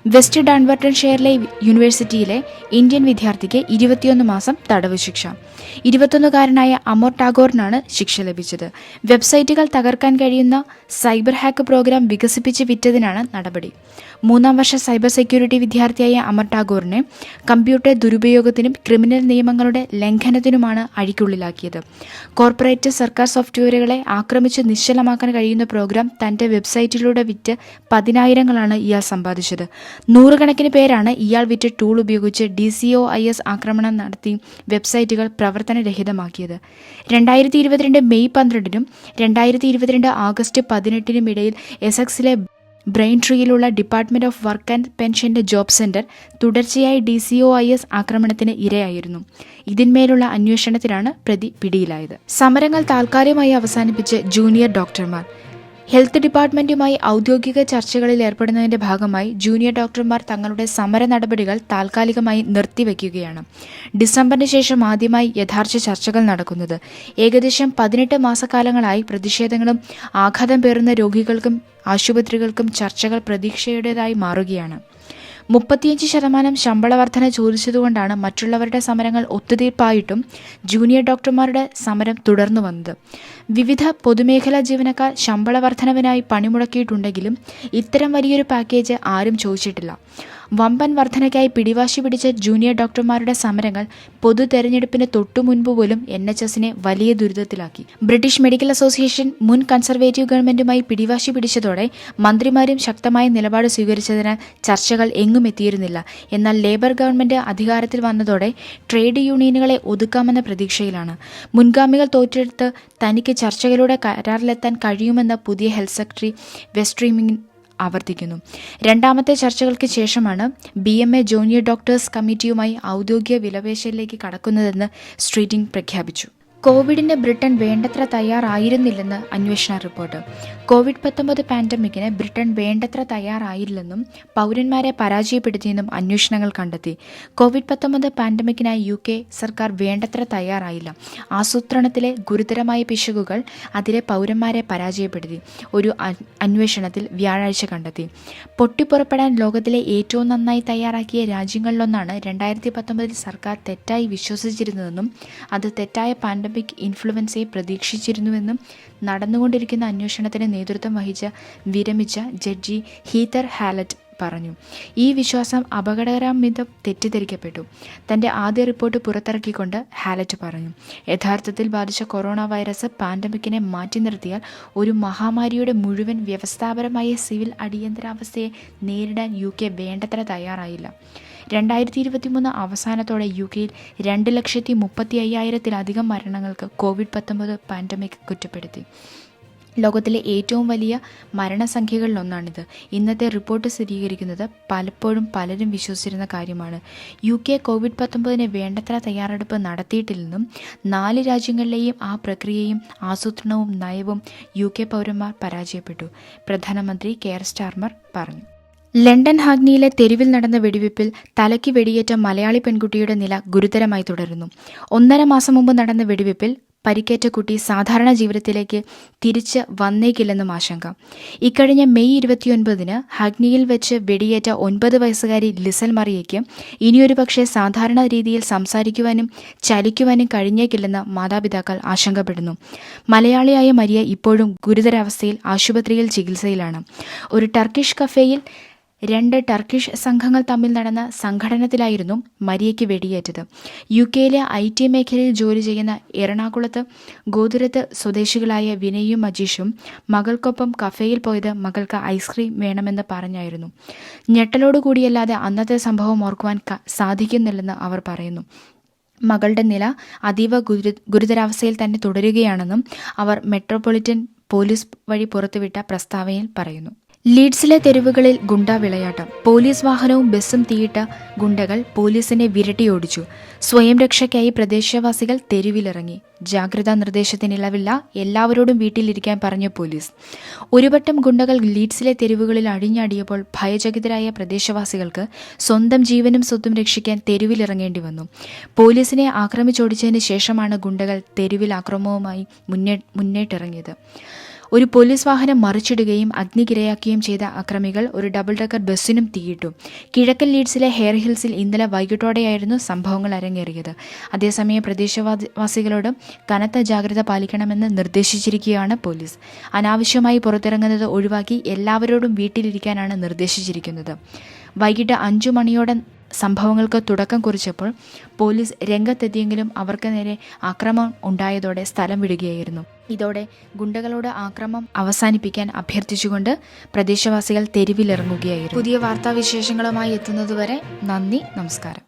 West ഡാൻവർട്ടൺഷെയറിലെ യൂണിവേഴ്സിറ്റിയിലെ Indian വിദ്യാർത്ഥിക്ക് 21 മാസം തടവ് ശിക്ഷ. 21കാരനായ അമോർ ടാഗോറിനാണ് ശിക്ഷ ലഭിച്ചത്. വെബ്സൈറ്റുകൾ തകർക്കാൻ കഴിയുന്ന സൈബർ ഹാക്ക് പ്രോഗ്രാം വികസിപ്പിച്ച് വിറ്റതിനാണ് നടപടി. 3ാം വർഷ സൈബർ സെക്യൂരിറ്റി വിദ്യാർത്ഥിയായ അമർ ടാഗോറിനെ കമ്പ്യൂട്ടർ ദുരുപയോഗത്തിനും ക്രിമിനൽ നിയമങ്ങളുടെ ലംഘനത്തിനുമാണ് അഴിക്കുള്ളിലാക്കിയത്. കോർപ്പറേറ്റ് സർക്കാർ സോഫ്റ്റ്വെയറുകളെ ആക്രമിച്ച് നിശ്ചലമാക്കാൻ കഴിയുന്ന പ്രോഗ്രാം തന്റെ വെബ്സൈറ്റിലൂടെ വിറ്റ് 10,000-ങ്ങളാണ് ഇയാൾ സമ്പാദിച്ചത്. 100 പേരാണ് ഇയാൾ വിറ്റ ടൂൾ ഉപയോഗിച്ച് DCOIS ആക്രമണം നടത്തി വെബ്സൈറ്റുകൾ പ്രവർത്തനരഹിതമാക്കിയത്. 2022 മെയ് 12-നും 2022 ആഗസ്റ്റ് 18-നും ഇടയിൽ എസെക്സിലെ ബ്രെയിൻ ട്രീയിലുള്ള ഡിപ്പാർട്ട്മെന്റ് ഓഫ് വർക്ക് ആൻഡ് പെൻഷന്റെ ജോബ് സെന്റർ തുടർച്ചയായി DCOIS ആക്രമണത്തിന് ഇരയായിരുന്നു. ഇതിന്മേലുള്ള അന്വേഷണത്തിലാണ് പ്രതി പിടിയിലായത്. സമരങ്ങൾ താൽക്കാലികമായി അവസാനിപ്പിച്ച് ജൂനിയർ ഡോക്ടർമാർ. ഹെൽത്ത് ഡിപ്പാർട്ട്മെന്റുമായി ഔദ്യോഗിക ചർച്ചകളിൽ ഏർപ്പെടുന്നതിന്റെ ഭാഗമായി ജൂനിയർ ഡോക്ടർമാർ തങ്ങളുടെ സമര നടപടികൾ താൽക്കാലികമായി നിർത്തിവെക്കുകയാണ്. ഡിസംബറിന് ശേഷം ആദ്യമായി യഥാർത്ഥ ചർച്ചകൾ നടക്കുന്നത്. ഏകദേശം 18 മാസക്കാലങ്ങളായി പ്രതിഷേധങ്ങളും ആഘാതം പേറുന്ന രോഗികൾക്കും ആശുപത്രികൾക്കും ചർച്ചകൾ പ്രതീക്ഷയുടേതായി മാറുകയാണ്. 35% ശമ്പള വർധന ചോദിച്ചതുകൊണ്ടാണ് മറ്റുള്ളവരുടെ സമരങ്ങൾ ഒത്തുതീർപ്പായിട്ടും ജൂനിയർ ഡോക്ടർമാരുടെ സമരം തുടർന്നു വന്നത്. വിവിധ പൊതുമേഖലാ ജീവനക്കാർ ശമ്പള വർധനവിനായി പണിമുടക്കിയിട്ടുണ്ടെങ്കിലും ഇത്തരം വലിയൊരു പാക്കേജ് ആരും ചോദിച്ചിട്ടില്ല. വമ്പൻ വർധനയ്ക്കായി പിടിവാശി പിടിച്ച ജൂനിയർ ഡോക്ടർമാരുടെ സമരങ്ങൾ പൊതു തെരഞ്ഞെടുപ്പിന് തൊട്ടുമുൻപ് പോലും NHSനെ വലിയ ദുരിതത്തിലാക്കി. ബ്രിട്ടീഷ് മെഡിക്കൽ അസോസിയേഷൻ മുൻ കൺസർവേറ്റീവ് ഗവൺമെന്റുമായി പിടിവാശി പിടിച്ചതോടെ മന്ത്രിമാരും ശക്തമായ നിലപാട് സ്വീകരിച്ചതിനാൽ ചർച്ചകൾ എങ്ങും എത്തിയിരുന്നില്ല. എന്നാൽ ലേബർ ഗവൺമെന്റ് അധികാരത്തിൽ വന്നതോടെ ട്രേഡ് യൂണിയനുകളെ ഒതുക്കാമെന്ന പ്രതീക്ഷയിലാണ്. മുൻഗാമികൾ തോറ്റെടുത്ത് തനിക്ക് ചർച്ചകളിലൂടെ കരാറിലെത്താൻ കഴിയുമെന്ന് പുതിയ ഹെൽത്ത് സെക്രട്ടറി വെസ്ട്രീമിംഗ് ആവർത്തിക്കുന്നു. 2ാമത്തെ ചർച്ചകൾക്ക് ശേഷമാണ് BMA ജൂനിയർ ഡോക്ടേഴ്സ് കമ്മിറ്റിയുമായി ഔദ്യോഗിക വിലപേശലിലേക്ക് കടക്കുന്നതെന്ന് സ്ട്രീറ്റിംഗ് പ്രഖ്യാപിച്ചു. കോവിഡിന് ബ്രിട്ടൻ വേണ്ടത്ര തയ്യാറായിരുന്നില്ലെന്ന് അന്വേഷണ റിപ്പോർട്ട്. COVID-19 പാൻഡമിക്കിന് ബ്രിട്ടൻ വേണ്ടത്ര തയ്യാറായില്ലെന്നും പൗരന്മാരെ പരാജയപ്പെടുത്തിയെന്നും അന്വേഷണങ്ങൾ കണ്ടെത്തി. COVID-19 പാൻഡമിക്കിനായി UK സർക്കാർ വേണ്ടത്ര തയ്യാറായില്ല. ആസൂത്രണത്തിലെ ഗുരുതരമായ പിശകുകൾ അതിലെ പൗരന്മാരെ പരാജയപ്പെടുത്തി, ഒരു അന്വേഷണത്തിൽ വ്യാഴാഴ്ച കണ്ടെത്തി. പൊട്ടിപ്പുറപ്പെടാൻ ലോകത്തിലെ ഏറ്റവും നന്നായി തയ്യാറാക്കിയ രാജ്യങ്ങളിലൊന്നാണ് 2019 സർക്കാർ തെറ്റായി വിശ്വസിച്ചിരുന്നതെന്നും അത് തെറ്റായ പാൻഡമിക് ഇൻഫ്ലുവൻസയെ പ്രതീക്ഷിച്ചിരുന്നുവെന്നും നടന്നുകൊണ്ടിരിക്കുന്ന അന്വേഷണത്തിന് നേതൃത്വം വഹിച്ച വിരമിച്ച ജഡ്ജി ഹീതർ ഹാലറ്റ് പറഞ്ഞു. ഈ വിശ്വാസം അപകടകരമിതം തെറ്റിദ്ധരിക്കപ്പെട്ടു. തന്റെ ആദ്യ റിപ്പോർട്ട് പുറത്തിറക്കിക്കൊണ്ട് ഹാലറ്റ് പറഞ്ഞു, യഥാർത്ഥത്തിൽ ബാധിച്ച കൊറോണ വൈറസ് പാൻഡമിക്കിനെ മാറ്റി നിർത്തിയാൽ ഒരു മഹാമാരിയുടെ മുഴുവൻ വ്യവസ്ഥാപരമായ സിവിൽ അടിയന്തരാവസ്ഥയെ നേരിടാൻ UK വേണ്ടത്ര തയ്യാറായില്ല. 2023 അവസാനത്തോടെ UK-യിൽ 2,35,000-ത്തിലധികം മരണങ്ങൾക്ക് COVID-19 പാൻഡമിക് കുറ്റപ്പെടുത്തി. ലോകത്തിലെ ഏറ്റവും വലിയ മരണസംഖ്യകളിലൊന്നാണിത്. ഇന്നത്തെ റിപ്പോർട്ട് സ്ഥിരീകരിക്കുന്നത് പലപ്പോഴും പലരും വിശ്വസിച്ചിരുന്ന കാര്യമാണ്. UK COVID-19 വേണ്ടത്ര തയ്യാറെടുപ്പ് നടത്തിയിട്ടില്ലെന്നും 4 രാജ്യങ്ങളിലെയും ആ പ്രക്രിയയും ആസൂത്രണവും നയവും UK പൗരന്മാർ പരാജയപ്പെട്ടു, പ്രധാനമന്ത്രി കെയർ സ്റ്റാർമർ പറഞ്ഞു. ലണ്ടൻ ഹാഗ്നിയിലെ തെരുവിൽ നടന്ന വെടിവെപ്പിൽ തലയ്ക്ക് വെടിയേറ്റ മലയാളി പെൺകുട്ടിയുടെ നില ഗുരുതരമായി തുടരുന്നു. 1.5 മാസം മുമ്പ് നടന്ന വെടിവെപ്പിൽ പരിക്കേറ്റ കുട്ടി സാധാരണ ജീവിതത്തിലേക്ക് തിരിച്ച് വന്നേക്കില്ലെന്നും ആശങ്ക. ഇക്കഴിഞ്ഞ മെയ് 29-ന് ഹാഗ്നിയിൽ വെച്ച് വെടിയേറ്റ 9 വയസ്സുകാരി ലിസൽ മറിയയ്ക്ക് ഇനിയൊരു പക്ഷേ സാധാരണ രീതിയിൽ സംസാരിക്കുവാനും ചലിക്കുവാനും കഴിഞ്ഞേക്കില്ലെന്ന് മാതാപിതാക്കൾ ആശങ്കപ്പെടുന്നു. മലയാളിയായ മരിയ ഇപ്പോഴും ഗുരുതരാവസ്ഥയിൽ ആശുപത്രിയിൽ ചികിത്സയിലാണ്. ഒരു ടർക്കിഷ് കഫേയിൽ 2 ടർക്കിഷ് സംഘങ്ങൾ തമ്മിൽ നടന്ന സംഘടനത്തിലായിരുന്നു മരിയയ്ക്ക് വെടിയേറ്റത്. UK-യിലെ IT മേഖലയിൽ ജോലി ചെയ്യുന്ന എറണാകുളത്ത് ഗോതുരത്ത് സ്വദേശികളായ വിനയും മജീഷും മകൾക്കൊപ്പം കഫേയിൽ പോയത് മകൾക്ക് ഐസ്ക്രീം വേണമെന്ന് പറഞ്ഞായിരുന്നു. ഞെട്ടലോടുകൂടിയല്ലാതെ അന്നത്തെ സംഭവം ഓർക്കുവാൻ സാധിക്കുന്നില്ലെന്ന് അവർ പറയുന്നു. മകളുടെ നില അതീവ ഗുരുതരാവസ്ഥയിൽ തന്നെ തുടരുകയാണെന്നും അവർ മെട്രോപൊളിറ്റൻ പോലീസ് വഴി പുറത്തുവിട്ട പ്രസ്താവനയിൽ പറയുന്നു. ലീഡ്സിലെ തെരുവുകളിൽ ഗുണ്ടാ വിളയാട്ടം. പോലീസ് വാഹനവും ബസ്സും തീയിട്ട ഗുണ്ടകൾ പോലീസിനെ വിരട്ടിയോടിച്ചു. സ്വയം രക്ഷയ്ക്കായി പ്രദേശവാസികൾ തെരുവിലിറങ്ങി. ജാഗ്രതാ നിർദ്ദേശത്തിനിളവില്ല, എല്ലാവരോടും വീട്ടിലിരിക്കാൻ പറഞ്ഞ പോലീസ്. ഒരുവട്ടം ഗുണ്ടകൾ ലീഡ്സിലെ തെരുവുകളിൽ അഴിഞ്ഞാടിയപ്പോൾ ഭയചകിതരായ പ്രദേശവാസികൾക്ക് സ്വന്തം ജീവനും സ്വത്തും രക്ഷിക്കാൻ തെരുവിലിറങ്ങേണ്ടി വന്നു. പോലീസിനെ ആക്രമിച്ചോടിച്ചതിന് ശേഷമാണ് ഗുണ്ടകൾ തെരുവിൽ ആക്രമണവുമായി മുന്നേറ്റിറങ്ങിയത്. ഒരു പോലീസ് വാഹനം മറിച്ചിടുകയും അഗ്നിക്കിരയാക്കുകയും ചെയ്ത അക്രമികൾ ഒരു ഡബിൾ ഡെക്കർ ബസ്സിനും തീയിട്ടു. കിഴക്കൻ ലീഡ്സിലെ ഹെയർ ഹിൽസിൽ ഇന്നലെ വൈകിട്ടോടെയായിരുന്നു സംഭവങ്ങൾ അരങ്ങേറിയത്. അതേസമയം പ്രദേശവാസികളോട് കനത്ത ജാഗ്രത പാലിക്കണമെന്ന് നിർദ്ദേശിച്ചിരിക്കുകയാണ് പോലീസ്. അനാവശ്യമായി പുറത്തിറങ്ങുന്നത് ഒഴിവാക്കി എല്ലാവരോടും വീട്ടിലിരിക്കാനാണ് നിർദ്ദേശിച്ചിരിക്കുന്നത്. വൈകിട്ട് 5 മണിയോടെ സംഭവങ്ങൾക്ക് തുടക്കം കുറിച്ചപ്പോൾ പോലീസ് രംഗത്തെത്തിയെങ്കിലും അവർക്ക് നേരെ ആക്രമണം ഉണ്ടായതോടെ സ്ഥലം വിടുകയായിരുന്നു. ഇതോടെ ഗുണ്ടകളോട് ആക്രമണം അവസാനിപ്പിക്കാൻ അഭ്യർത്ഥിച്ചുകൊണ്ട് പ്രദേശവാസികൾ തെരുവിലിറങ്ങുകയായിരുന്നു. പുതിയ വാർത്താവിശേഷങ്ങളുമായി എത്തുന്നതുവരെ നന്ദി, നമസ്കാരം.